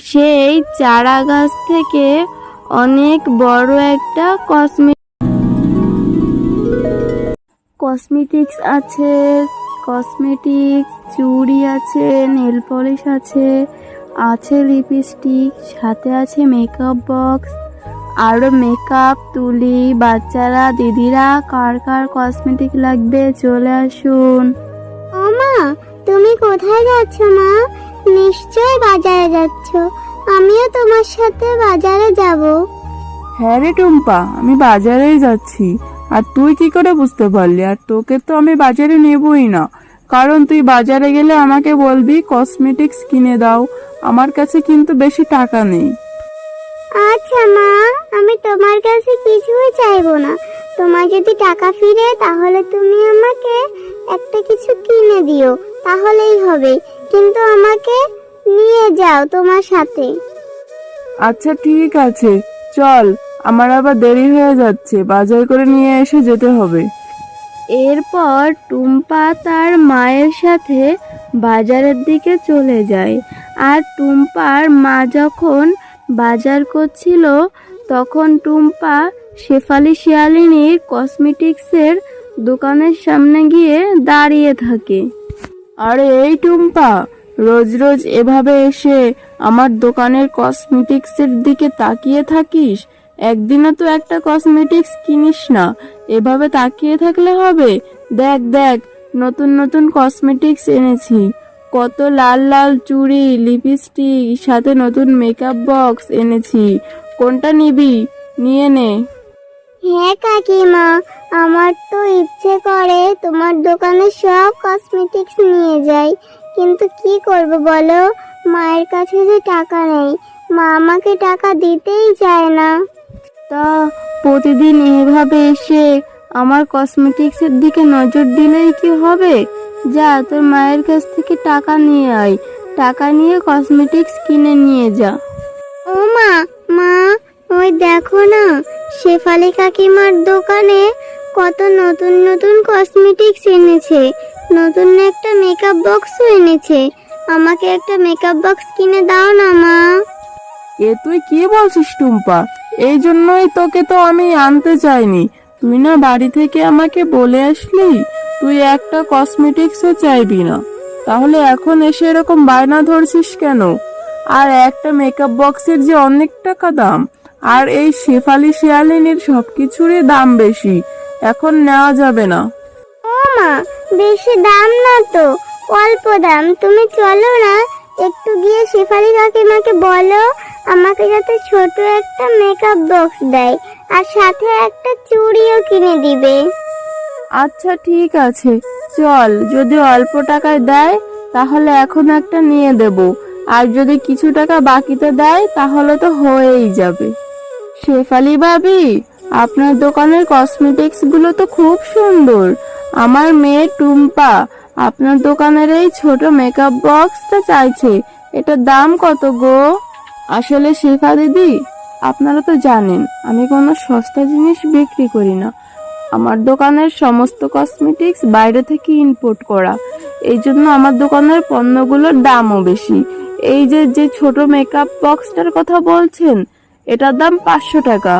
সেই চারা গাছ থেকে অনেক বড় একটা কসমেটিক্স আছে, চুড়ি আছে, নেল পলিশ আছে, লিপস্টিক, সাথে আছে মেকআপ বক্স, আরো মেকআপ তুলি। বাচ্চারা, দিদিরা কার কার কসমেটিক লাগবে চলে আসুন। ও মা, তুমি কোথায় যাচ্ছ মা? নিশ্চয় বাজারে যাচ্ছ। আমিও তোমার সাথে বাজারে যাব। হ্যাঁ রে টুম্পা, আমি বাজারেই যাচ্ছি। আর তুই কি করে বুঝতে পারলি? আর তোকে তো আমি বাজারে নেবই না, কারণ তুই বাজারে গেলে আমাকে বলবি কসমেটিক্স কিনে দাও। আমার কাছে কিন্তু বেশি টাকা নেই। আচ্ছা মা, আমি তোমার কাছে কিছুই চাইবো না। তোমার যদি টাকা ফিরে তাহলে তুমি আমাকে একটা কিছু কিনে দিও, তাহলেই হবে। কিন্তু আমাকে নিয়ে যাও তোমার সাথে। আচ্ছা ঠিক আছে, চল, আমার আবার দেরি হয়ে যাচ্ছে, বাজার করে নিয়ে এসে যেতে হবে। এরপর টুম্পা তার মায়ের সাথে বাজারের দিকে চলে যায়। আর টুম্পার মা যখন বাজার করছিল তখন টুম্পা শেফালি শিয়ালিনীর কসমেটিক্সের দোকানের সামনে গিয়ে দাঁড়িয়ে থাকে। আরে এই টুম্পা, রোজ রোজ এভাবে এসে আমার দোকানের কসমেটিক্সের দিকে তাকিয়ে থাকিস? একদিনও তো একটা কসমেটিক্স কিনিস না। এভাবে তাকিয়ে থাকলে হবে? দেখ দেখ, নতুন নতুন কসমেটিক্স এনেছি। কত লাল লাল চুড়ি, লিপস্টিক, সাথে নতুন মেকআপ বক্স এনেছি। কোনটা নিবি? নিয়ে নে। হ্যাঁ কাকিমা, আমার তো ইচ্ছে করে তোমার দোকানে সব কসমেটিক্স নিয়ে যাই, কিন্তু কি করব বলো? মায়ের কাছে যে টাকা নেই, মা আমাকে টাকা দিতেই চায় না। তা প্রতিদিন এভাবে এসে আমার কসমেটিক্সের দিকে নজর দিলেই কি হবে? যা, তোর মায়ের কাছ থেকে টাকা নিয়ে আয়। টাকা নিয়ে কসমেটিক্স কিনে নিয়ে যা। ও মা, মা, ওই দেখো না, শেফালি কাকিমার দোকানে কত নতুন নতুন কসমেটিক্স এনেছে। নতুন একটা মেকআপ বক্সও এনেছে। আমাকে একটা মেকআপ বক্স কিনে দাও না মা। এ তুই কি বলছিস টুম্পা? এই জন্যই তোকে তো আমি আনতে চাইনি। তুই না বাড়ি থেকে আমাকে বলে আসলি তুই একটা কসমেটিক্সও চাইবি না, তাহলে এখন এসে এরকম বায়না ধরছিস কেন? আর একটা মেকআপ বক্সের যে অনেক টাকা দাম, আর এই শেফালি শিয়ালিনীর সবকিছুরই দাম বেশি, এখন নেওয়া যাবে না। ও মা, বেশি দাম না তো, অল্প দাম। তুমি চলো না, একটু গিয়ে শেফালি কাকিমাকে বলো আমাকে যাতে ছোট একটা মেকআপ বক্স দেয়, আর সাথে একটা চুড়িও কিনে দিবে। আচ্ছা ঠিক আছে, চল। যদি অল্প টাকায় দেয় তাহলে এখন একটা নিয়ে দেব, আর যদি কিছু টাকা বাকিতে দেয় তাহলে তো হয়েই যাবে। শেফালি ভাবি, আপনার দোকানের কসমেটিক্স গুলো তো খুব সুন্দর। আমার মেয়ে টুম্পা আপনার দোকানের এই ছোট মেকআপ বক্সটা চাইছে। এটার দাম কত গো? আসলে শেফা দিদি, আপনারা তো জানেন আমি কোনো সস্তা জিনিস বিক্রি করি না। আমার দোকানের সমস্ত কসমেটিক্স বাইরে থেকে ইম্পোর্ট করা, এই জন্য আমার দোকানের পণ্যগুলোর দামও বেশি। এই যে যে ছোট মেকআপ বক্সটার কথা বলছেন, এটার দাম 500 টাকা।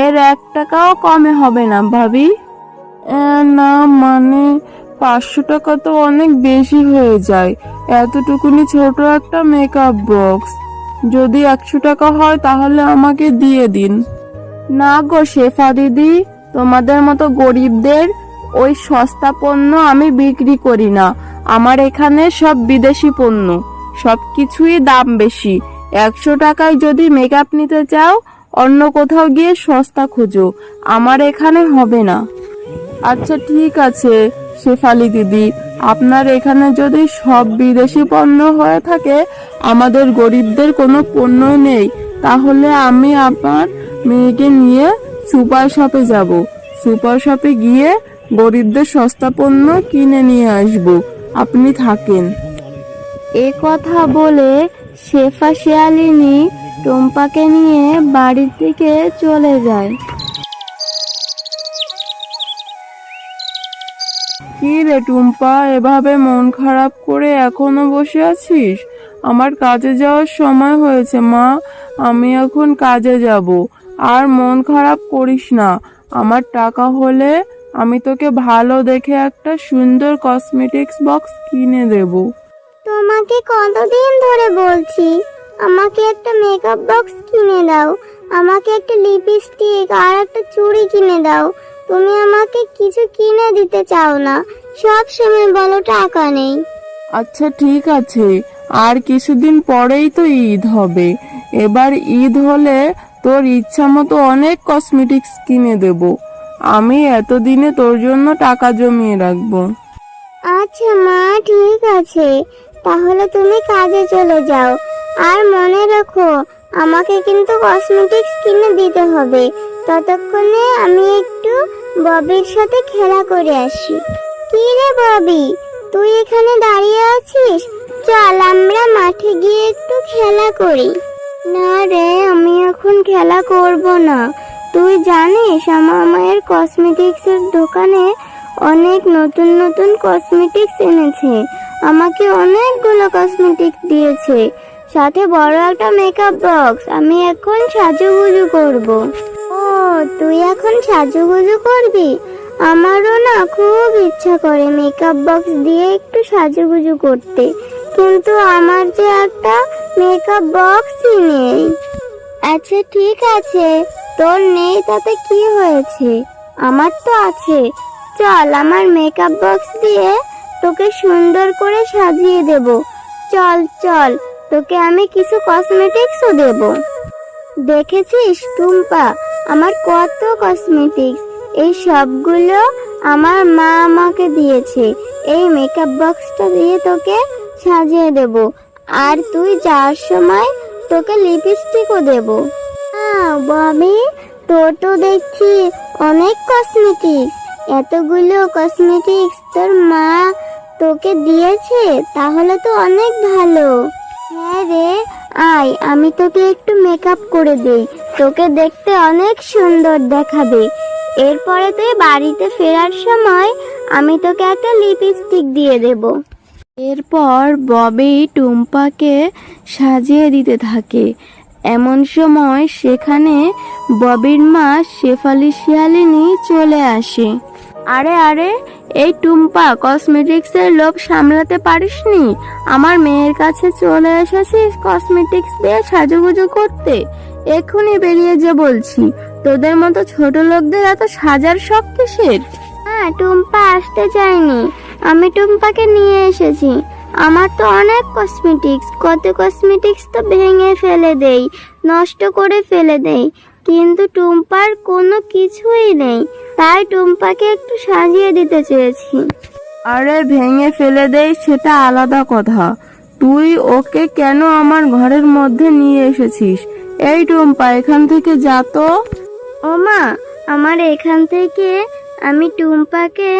এর 1 টাকাও কমে হবে না ভাবি। না মানে 500 টাকা তো অনেক বেশি হয়ে যায়। এতটুকুনি ছোট একটা মেকআপ বক্স, যদি 100 টাকা হয় তাহলে আমাকে দিয়ে দিন। না গো শেফা দিদি, তোমাদের মতো গরিবদের ওই সস্তা পণ্য আমি বিক্রি করি না। আমার এখানে সব বিদেশি পণ্য, সবকিছুই দাম বেশি। 100 টাকায় যদি মেকআপ নিতে চাও অন্য কোথাও গিয়ে সস্তা খোঁজো, আমার এখানে হবে না। আচ্ছা ঠিক আছে শেফালি দিদি, আপনার এখানে যদি সব বিদেশি পণ্য হয়ে থাকে, আমাদের গরিবদের কোনো পণ্য নেই, তাহলে আমি আমার মেয়েকে নিয়ে সুপার শপে যাব। সুপার শপে গিয়ে গরিবদের সস্তা পণ্য কিনে নিয়ে আসব। আপনি থাকেন। এ কথা বলে শেফা শিয়ালিনী টুম্পাকে নিয়ে বাড়ির দিকে চলে যায়। কি রে টুম্পা, এভাবে মন খারাপ করে এখনো বসে আছিস? আমার কাজে যাওয়ার সময় হয়েছে মা, আমি এখন কাজে যাব। আর মন খারাপ করিস না, আমার টাকা হলে আমি তোকে ভালো দেখে একটা সুন্দর কসমেটিক্স বক্স কিনে দেব। তোমাকে কতদিন ধরে বলছি আমাকে একটা মেকআপ বক্স কিনে দাও, আমাকে একটা লিপস্টিক আর একটা চুড়ি কিনে দাও। তুমি আমাকে কিছু কিনে দিতে চাও না, সব সময় বলো টাকা নেই। আচ্ছা ঠিক আছে, আর কিছুদিন পরেই তো ঈদ হবে। এবার ঈদ হলে তোর ইচ্ছা মতো অনেক কসমেটিক্স কিনে দেব। আমি এতদিনে তোর জন্য টাকা জমিয়ে রাখবো। আচ্ছা মা, ঠিক আছে, তাহলে তুমি কাজে চলে যাও। আর মনে রাখো, আমাকে কিন্তু কসমেটিক্স কিনে দিতে হবে। ততক্ষণে আমি একটু ববির সাথে খেলা করে আসি। কি রে ববি, তুই এখানে দাঁড়িয়ে আছিস? চল আমরা মাঠে গিয়ে একটু খেলা করি। না রে, আমি এখন খেলা করব না। তুই জানিস আমার মায়ের কসমেটিক্সের দোকানে অনেক নতুন নতুন কসমেটিক্স এনেছে। আমাকে অনেকগুলো কসমেটিক্স দিয়েছে, সাথে বড় একটা মেকআপ বক্স। আমি এখন সাজুগুজু করব। ও, তুই এখন সাজুগুজু করবি? আমারও না খুব ইচ্ছা করে মেকআপ বক্স দিয়ে একটু সাজুগুজু করতে, কিন্তু আমার যে একটা মেকআপ বক্সই নেই। আচ্ছা ঠিক আছে, তোর নেই তাতে কি হয়েছে, আমার তো আছে। চল, আমার মেকআপ বক্স দিয়ে তোকে সুন্দর করে সাজিয়ে দেব। চল চল, তোকে আমি কিছু কসমেটিক্সও দেব। দেখেছিস টুম্পা, আমার কত কসমেটিক্স। এই সবগুলো আমার মা আমাকে দিয়েছে। এই মেকআপ বক্সটা দিয়ে তোকে সাজিয়ে দেব, আর তুই যাওয়ার সময় তোকে লিপস্টিকও দেব। ববি, তোর তো দেখছি অনেক কসমেটিক্স। এতগুলো কসমেটিক্স তোর মা তোকে দিয়েছে, তাহলে তো অনেক ভালো। হ্যাঁ রে, আয় আমি তোকে একটু মেকআপ করে দেই, তোকে দেখতে অনেক সুন্দর দেখাবে। এরপরে তুই বাড়িতে ফেরার সময় আমি তোকে একটা লিপস্টিক দিয়ে দেব। এরপর ববি টুম্পাকে সাজিয়ে দিতে থাকে। এমন সময় সেখানে ববির মা শেফালি শিয়ালিনী চলে আসে। আরে আরে, এই টুম্পা, কসমেটিক্সের লোভ সামলাতে পারিসনি? আমার মেয়ের কাছে চলে এসেছিস কসমেটিক্স দিয়ে সাজুগুজু করতে? এক্ষুনি বেরিয়ে যে বলছি। তোদের মতো ছোট লোকদের এত সাজার শখ কিসের? হ্যাঁ, টুম্পা আসতে চাইনি, আমি টুম্পাকে নিয়ে এসেছি। আমার তো অনেক কসমেটিক্স, কত কসমেটিক্স তো ভেঙে ফেলে দেই, নষ্ট করে ফেলে দেই, কিন্তু টুম্পার কোনো কিছুই নেই। তাই টুম্পাকে একটু সাজিয়ে দিতে চেয়েছি। আরে ভেঙে ফেলে দেই সেটা আলাদা কথা, তুই ওকে কেন আমার ঘরের মধ্যে নিয়ে এসেছিস? এই টুম্পা, এখান থেকে যা তো। ওমা, আমার এখান থেকে আমি টুম্পাকে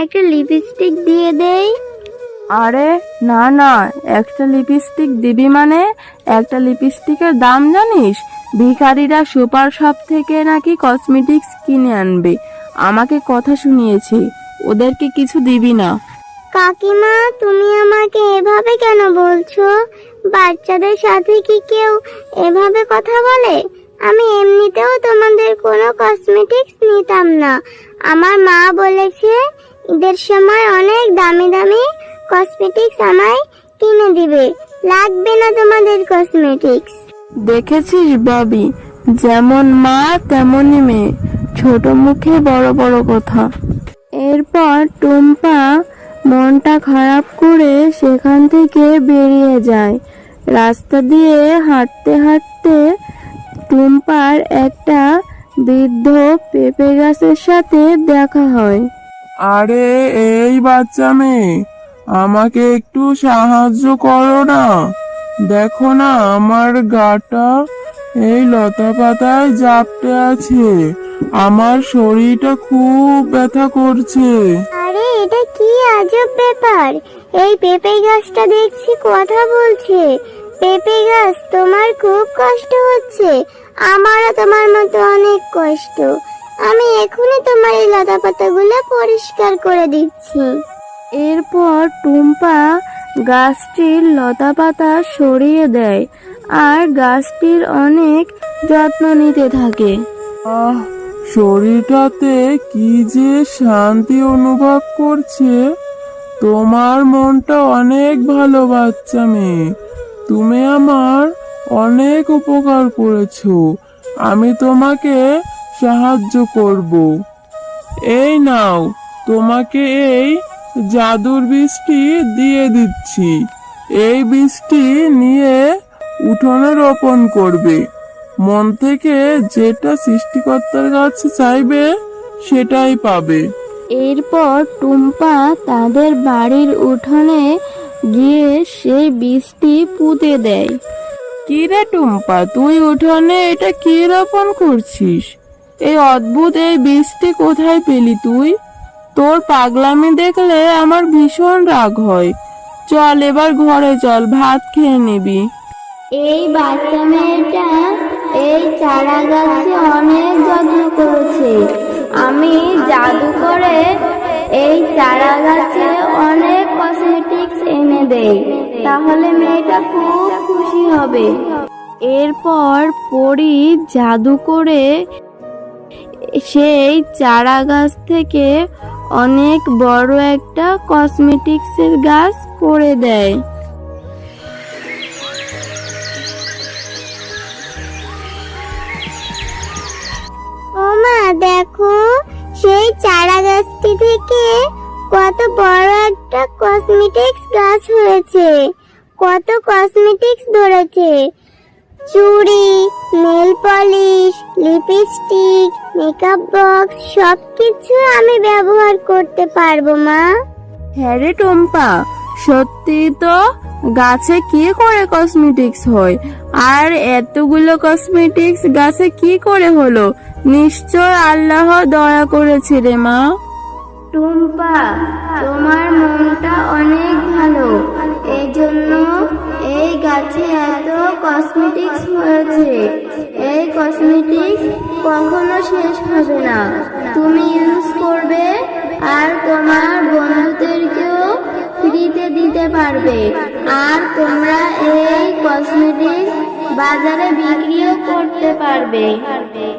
একটা লিপস্টিক দিয়ে দেই। আরে না না, একটা লিপস্টিক দিবি মানে? একটা লিপস্টিকের দাম জানিস? ভিখারিরা সুপার শপ থেকে নাকি কসমেটিক্স কিনে আনবে, আমাকে কথা শুনিয়েছে। ওদেরকে কিছু দিবি না। কাকিমা, তুমি আমাকে এভাবে কেন বলছো? বাচ্চাদের সাথে কি কেউ এভাবে কথা বলে? আমি এমনিতেও তোমাদের কোনো কসমেটিক্স নিতাম না। আমার মা বলেছে ঈদের সময় অনেক দামি দামি কসমেটিক্স আমায় কিনে দিবে, লাগবে না তোমাদের কসমেটিক্স। দেখেছিস ববি, যেমন মা তেমনই মেয়ে, ছোট মুখে বড় বড় কথা। এরপর টুম্পা মনটা খারাপ করে সেখান থেকে বেরিয়ে যায়। রাস্তা দিয়ে হাঁটতে হাঁটতে টুম্পার একটা বৃদ্ধ পেঁপে গাছের সাথে দেখা হয়। আরে এই বাচ্চা মেয়ে, আমাকে একটু সাহায্য করো না। দেখো না আমার গাটা এই লতা পাতায় জাপটে আছে, আমার শরীরটা খুব ব্যথা করছে। আরে এটা কি আজব ব্যাপার, এই পেঁপে গাছটা দেখছি কথা বলছে। পেঁপে গাছ, তোমার খুব কষ্ট হচ্ছে? আমারও তোমার মতো অনেক কষ্ট। আমি এখনই তোমার এই লতা পাতাগুলো পরিষ্কার করে দিচ্ছি। এরপর টুম্পা গাছটির লতাপাতা সরিয়ে দেয় আর গাছটির অনেক যত্ন নিতে থাকে। আহ, শরীরটাতে কি যে শান্তি অনুভব করছে। তোমার মনটা অনেক ভালো বাচ্চা মেয়ে, তুমি আমার অনেক উপকার করেছো। আমি তোমাকে সাহায্য করব। এই নাও, তোমাকে এই জাদুর বীজটি দিয়ে দিচ্ছি। এই বীজটি নিয়ে উঠোনে রোপণ করবে। মন থেকে যেটা সৃষ্টিকর্তার কাছে চাইবে সেটাই পাবে। এরপর টুম্পা তাদের বাড়ির উঠোনে গিয়ে সেই বীজটি পুঁতে দেয়। কি রে টুম্পা, তুই উঠোনে এটা কি রোপণ করছিস? এই অদ্ভুত এই বীজটি কোথায় পেলি তুই? তোর পাগলামি দেখলে আমার ভীষণ রাগ হয়। চল এবার ঘরে চল, ভাত খেয়ে নিবি। এই বাচ্চা মেয়েটা এই চারা গাছে অনেক যত্ন করেছে। আমি জাদু করে এই চারা গাছে অনেক কসমেটিক্স এনে দেই, তাহলে মেয়েটা খুব খুশি হবে। এরপর পরী জাদু করে সেই চারা গাছ থেকে অনেক বড় একটা কসমেটিক্সের গাছ করে দেয়। ও মা, দেখো সেই চারা গাছটি থেকে কত বড় একটা কসমেটিক্স গাছ হয়েছে। কত কসমেটিক্স ধরেছে, চুড়ি, nail polish, lipstick, makeup box সবকিছু আমি ব্যবহার করতে পারবো মা। হ্যাঁ রে টুম্পা, সত্যি তো গাছে কি করে কসমেটিক্স হয়? আর এতগুলো কসমেটিক্স গাছে কি করে হলো? নিশ্চয় আল্লাহ দয়া করেছে রে মা। টুম্পা, তোমার মনটা অনেক ভালো, এই জন্য এই গাছে এত কসমেটিক্স হয়েছে। এই কসমেটিক্স কখনো শেষ হবে না, তুমি ইউজ করবে আর তোমার বন্ধুদেরকেও ফ্রিতে দিতে পারবে। আর তোমরা এই কসমেটিক্স বাজারে বিক্রিও করতে পারবে।